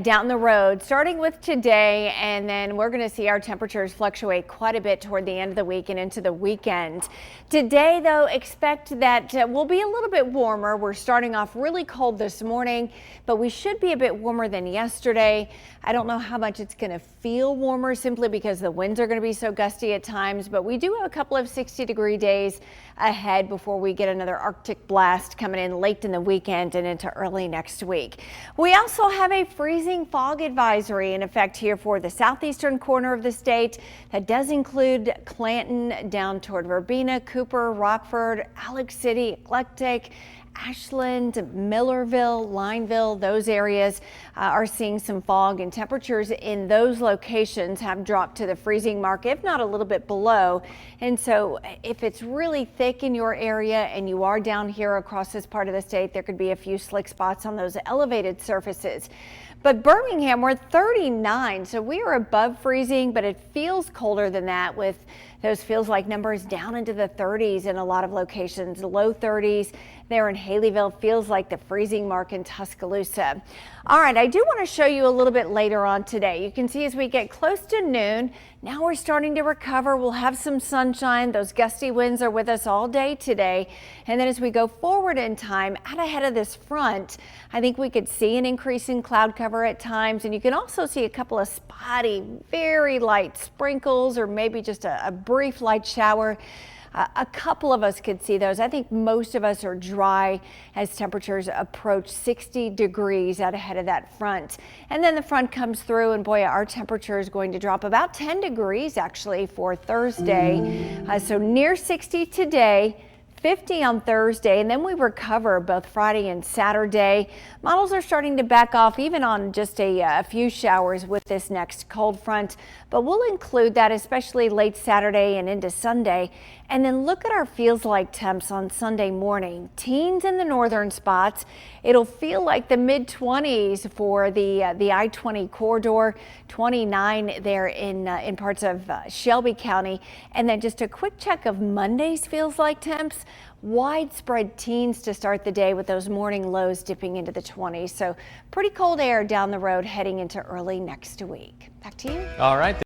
down the road, starting with today, and then we're going to see our temperatures fluctuate quite a bit toward the end of the week and into the weekend. Today, though, expect that we'll be a little bit warmer. We're starting off really cold this morning, but we should be a bit warmer than yesterday. I don't know how much it's going to feel warmer simply because the winds are going to be so gusty at times, but we do have a couple of 60-degree days ahead before we get another Arctic blast coming in late in the weekend and into early next week. We also have a freezing fog advisory in effect here for the southeastern corner of the state. That does include Clanton down toward Verbena, Cooper, Rockford, Alex City, Eclectic, Ashland, Millerville, Lineville. Those areas are seeing some fog, and temperatures in those locations have dropped to the freezing mark, if not a little bit below. And so if it's really thick in your area and you are down here across this part of the state, there could be a few slick spots on those elevated surfaces. But Birmingham, we're 39, so we are above freezing, but it feels colder than that with those feels like numbers down into the 30s in a lot of locations, low 30s there in Haleyville, feels like the freezing mark in Tuscaloosa. All right, I do want to show you a little bit later on today. You can see as we get close to noon, now we're starting to recover. We'll have some sunshine. Those gusty winds are with us all day today. And then as we go forward in time, out ahead of this front, I think we could see an increase in cloud cover at times. And you can also see a couple of spotty, very light sprinkles or maybe just a brief light shower. A couple of us could see those. I think most of us are dry as temperatures approach 60 degrees out ahead of that front. And then the front comes through, and boy, our temperature is going to drop about 10 degrees actually for Thursday. So near 60 today. 50 on Thursday, and then we recover both Friday and Saturday. Models are starting to back off even on just a few showers with this next cold front, but we'll include that especially late Saturday and into Sunday. And then look at our feels like temps on Sunday morning. Teens in the northern spots. It'll feel like the mid-20s for the I-20 corridor, 29 there in parts of Shelby County. And then just a quick check of Monday's feels like temps. Widespread teens to start the day with those morning lows dipping into the 20s. So pretty cold air down the road heading into early next week. Back to you. All right.